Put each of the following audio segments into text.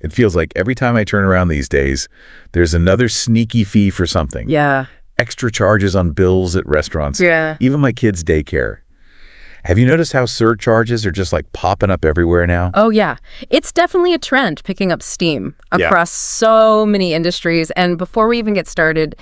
It feels like every time I turn around these days, there's another sneaky fee for something. Yeah. Extra charges on bills at restaurants. Yeah. Even my kids' daycare. Have you noticed how surcharges are just like popping up everywhere now? Oh, yeah. It's definitely a trend picking up steam across so many industries. And before we even get started,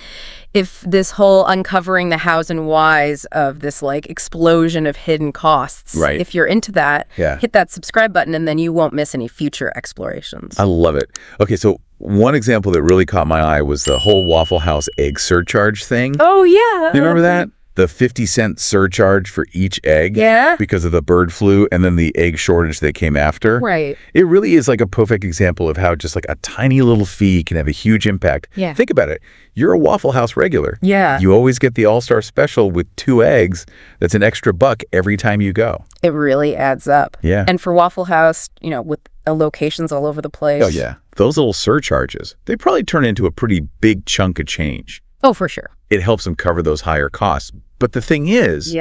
if this whole uncovering the hows and whys of this like explosion of hidden costs, if you're into that, hit that subscribe button and then you won't miss any future explorations. I love it. Okay, so one example that really caught my eye was the whole Waffle House egg surcharge thing. Oh, yeah. You remember that? The 50-cent surcharge for each egg because of the bird flu and then the egg shortage that came after. Right. It really is like a perfect example of how just like a tiny little fee can have a huge impact. Yeah. Think about it. You're a Waffle House regular. Yeah. You always get the All-Star Special with 2 eggs. That's an extra $1 every time you go. It really adds up. Yeah. And for Waffle House, you know, with locations all over the place. Oh, yeah. Those little surcharges, they probably turn into a pretty big chunk of change. Oh, for sure. It helps them cover those higher costs. But the thing is,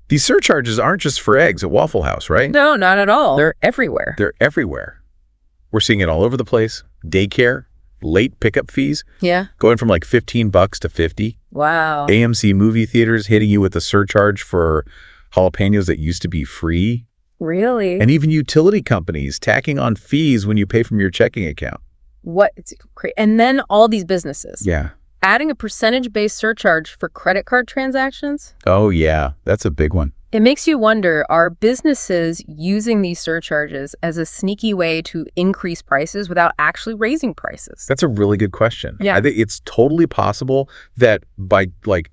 these surcharges aren't just for eggs at Waffle House, right? No, not at all. They're everywhere. They're everywhere. We're seeing it all over the place. Daycare, late pickup fees. Yeah. Going from like $15 to $50. Wow. AMC movie theaters hitting you with a surcharge for jalapenos that used to be free. Really? And even utility companies tacking on fees when you pay from your checking account. What? It's crazy. And then all these businesses. Yeah. Adding a percentage-based surcharge for credit card transactions? Oh, yeah. That's a big one. It makes you wonder, are businesses using these surcharges as a sneaky way to increase prices without actually raising prices? That's a really good question. Yeah. I think it's totally possible that by like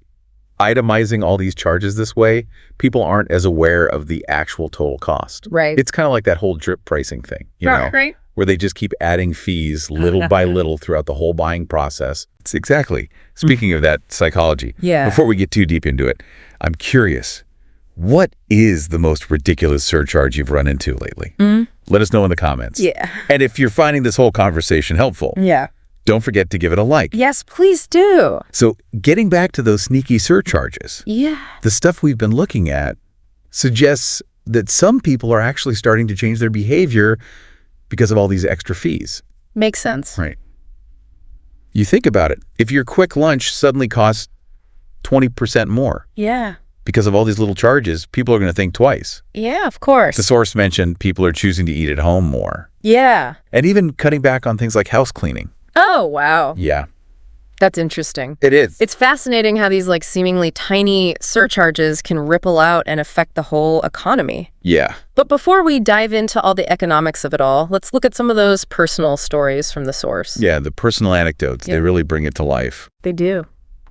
itemizing all these charges this way, people aren't as aware of the actual total cost. Right. It's kind of like that whole drip pricing thing, you know? Right. Where they just keep adding fees little by little throughout the whole buying process. It's exactly. Speaking of that psychology, before we get too deep into it, I'm curious, what is the most ridiculous surcharge you've run into lately? Let us know in the comments. Yeah. And if you're finding this whole conversation helpful, don't forget to give it a like. Yes, please do. So getting back to those sneaky surcharges, the stuff we've been looking at suggests that some people are actually starting to change their behavior because of all these extra fees. Makes sense. Right. You think about it. If your quick lunch suddenly costs 20% more because of all these little charges, people are going to think twice. Yeah, of course. The source mentioned people are choosing to eat at home more. Yeah. And even cutting back on things like house cleaning. Oh, wow. Yeah. That's interesting. It is. It's fascinating how these like seemingly tiny surcharges can ripple out and affect the whole economy. Yeah. But before we dive into all the economics of it all, let's look at some of those personal stories from the source. Yeah, the personal anecdotes, they really bring it to life. They do.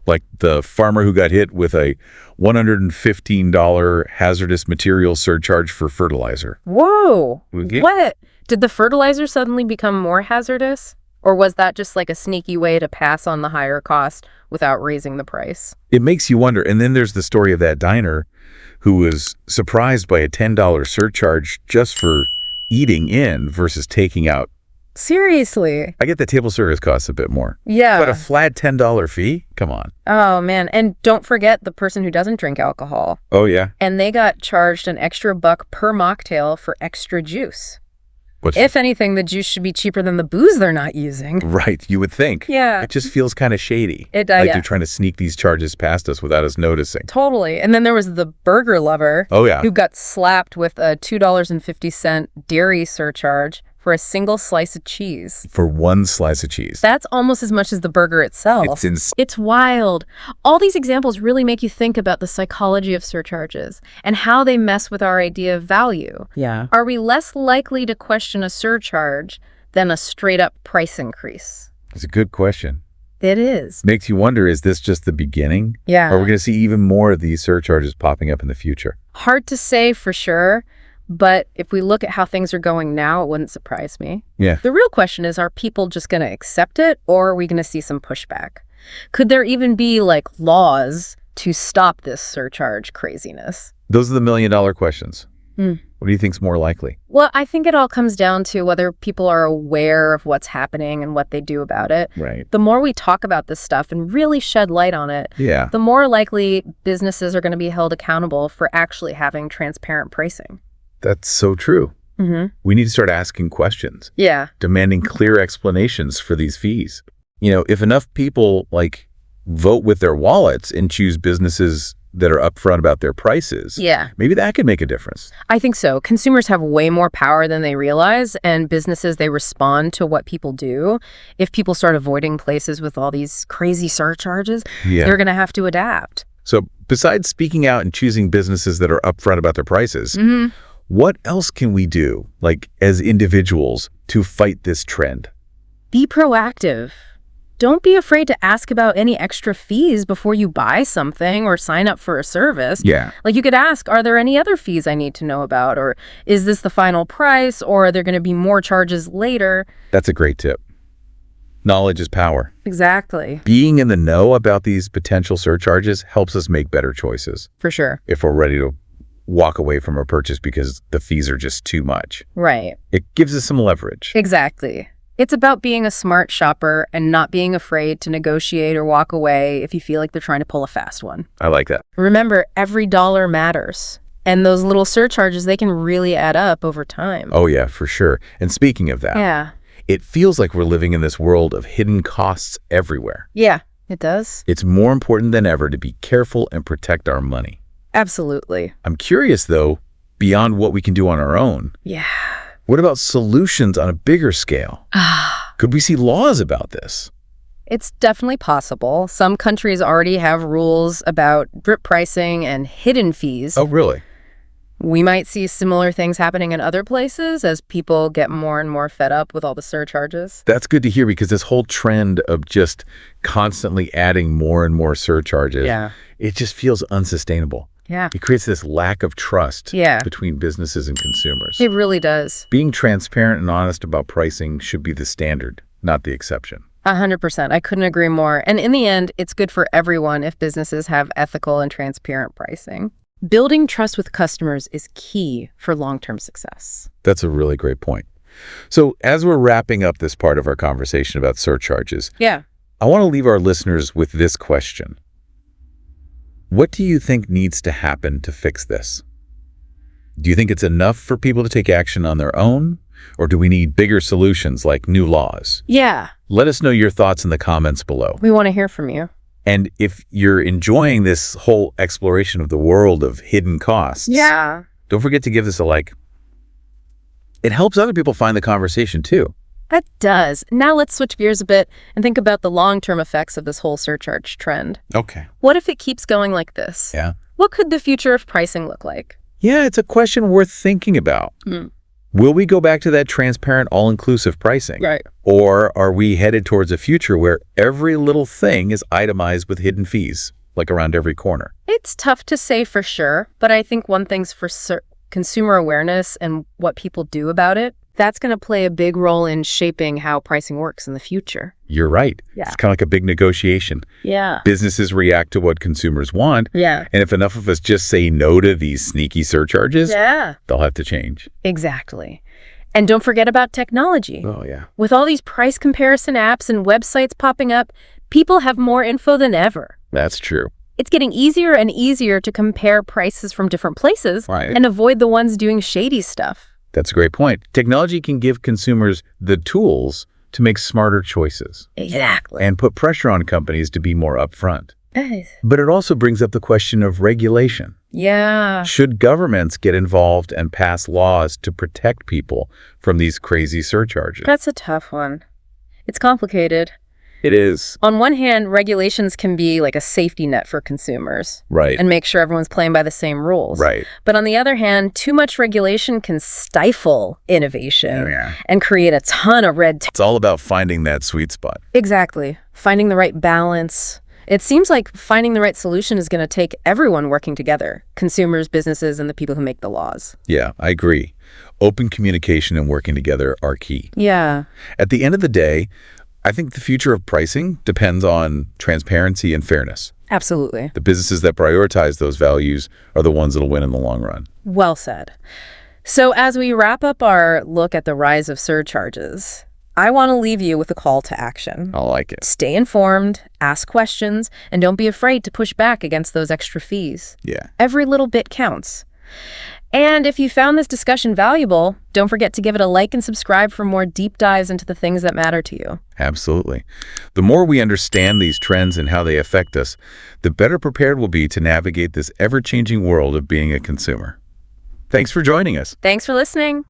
Like the farmer who got hit with a $115 hazardous material surcharge for fertilizer. Whoa. Okay. What? Did the fertilizer suddenly become more hazardous? Or was that just like a sneaky way to pass on the higher cost without raising the price? It makes you wonder. And then there's the story of that diner who was surprised by a $10 surcharge just for eating in versus taking out. Seriously? I get the table service costs a bit more. Yeah. But a flat $10 fee? Come on. Oh, man. And don't forget the person who doesn't drink alcohol. Oh, yeah? And they got charged an extra $1 per mocktail for extra juice. What's If anything, the juice should be cheaper than the booze they're not using. Right, you would think. Yeah. It just feels kind of shady. It does. Like they're trying to sneak these charges past us without us noticing. Totally. And then there was the burger lover. Oh, yeah. Who got slapped with a $2.50 dairy surcharge for a single slice of cheese. For one slice of cheese. That's almost as much as the burger itself. It's wild. All these examples really make you think about the psychology of surcharges and how they mess with our idea of value. Yeah. Are we less likely to question a surcharge than a straight-up price increase? It's a good question. It is. Makes you wonder, is this just the beginning? Yeah. Or are we going to see even more of these surcharges popping up in the future? Hard to say for sure. But if we look at how things are going now, it wouldn't surprise me. Yeah. The real question is, are people just going to accept it, or are we going to see some pushback? Could there even be, like, laws to stop this surcharge craziness? Those are the million-dollar questions. What do you think's more likely? Well, I think it all comes down to whether people are aware of what's happening and what they do about it. Right. The more we talk about this stuff and really shed light on it, the more likely businesses are going to be held accountable for actually having transparent pricing. That's so true. We need to start asking questions. Yeah. Demanding clear explanations for these fees. If enough people vote with their wallets and choose businesses that are upfront about their prices, maybe that could make a difference. I think so. Consumers have way more power than they realize, and businesses, they respond to what people do. If people start avoiding places with all these crazy surcharges, they're going to have to adapt. So besides speaking out and choosing businesses that are upfront about their prices, what else can we do, as individuals, to fight this trend? Be proactive. Don't be afraid to ask about any extra fees before you buy something or sign up for a service. Yeah. You could ask, are there any other fees I need to know about? Or is this the final price? Or are there going to be more charges later? That's a great tip. Knowledge is power. Exactly. Being in the know about these potential surcharges helps us make better choices. For sure. If we're ready to walk away from a purchase because the fees are just too much. Right. It gives us some leverage. Exactly. It's about being a smart shopper and not being afraid to negotiate or walk away if you feel like they're trying to pull a fast one. I like that. Remember, every dollar matters. And those little surcharges, they can really add up over time. Oh, yeah, for sure. And speaking of that, it feels like we're living in this world of hidden costs everywhere. Yeah, it does. It's more important than ever to be careful and protect our money. Absolutely. I'm curious, though, beyond what we can do on our own. Yeah. What about solutions on a bigger scale? Could we see laws about this? It's definitely possible. Some countries already have rules about drip pricing and hidden fees. Oh, really? We might see similar things happening in other places as people get more and more fed up with all the surcharges. That's good to hear, because this whole trend of just constantly adding more and more surcharges, it just feels unsustainable. Yeah. It creates this lack of trust between businesses and consumers. It really does. Being transparent and honest about pricing should be the standard, not the exception. 100%. I couldn't agree more. And in the end, it's good for everyone if businesses have ethical and transparent pricing. Building trust with customers is key for long-term success. That's a really great point. So as we're wrapping up this part of our conversation about surcharges, I want to leave our listeners with this question. What do you think needs to happen to fix this? Do you think it's enough for people to take action on their own? Or do we need bigger solutions like new laws? Yeah. Let us know your thoughts in the comments below. We want to hear from you. And if you're enjoying this whole exploration of the world of hidden costs, don't forget to give this a like. It helps other people find the conversation too. That does. Now let's switch gears a bit and think about the long-term effects of this whole surcharge trend. Okay. What if it keeps going like this? Yeah. What could the future of pricing look like? Yeah, it's a question worth thinking about. Will we go back to that transparent, all-inclusive pricing? Right. Or are we headed towards a future where every little thing is itemized with hidden fees, like around every corner? It's tough to say for sure, but I think one thing's for consumer awareness and what people do about it. That's going to play a big role in shaping how pricing works in the future. You're right. Yeah. It's kind of like a big negotiation. Yeah. Businesses react to what consumers want. Yeah. And if enough of us just say no to these sneaky surcharges, they'll have to change. Exactly. And don't forget about technology. Oh, yeah. With all these price comparison apps and websites popping up, people have more info than ever. That's true. It's getting easier and easier to compare prices from different places and avoid the ones doing shady stuff. That's a great point. Technology can give consumers the tools to make smarter choices. Exactly. And put pressure on companies to be more upfront. But it also brings up the question of regulation. Yeah. Should governments get involved and pass laws to protect people from these crazy surcharges? That's a tough one. It's complicated. It is. On one hand, regulations can be like a safety net for consumers. Right. And make sure everyone's playing by the same rules. Right. But on the other hand, too much regulation can stifle innovation and create a ton of red tape. It's all about finding that sweet spot. Exactly. Finding the right balance. It seems like finding the right solution is going to take everyone working together, consumers, businesses, and the people who make the laws. Yeah, I agree. Open communication and working together are key. Yeah. At the end of the day, I think the future of pricing depends on transparency and fairness. Absolutely. The businesses that prioritize those values are the ones that'll win in the long run. Well said. So as we wrap up our look at the rise of surcharges, I want to leave you with a call to action. I like it. Stay informed, ask questions, and don't be afraid to push back against those extra fees. Yeah. Every little bit counts. And if you found this discussion valuable, don't forget to give it a like and subscribe for more deep dives into the things that matter to you. Absolutely. The more we understand these trends and how they affect us, the better prepared we'll be to navigate this ever-changing world of being a consumer. Thanks for joining us. Thanks for listening.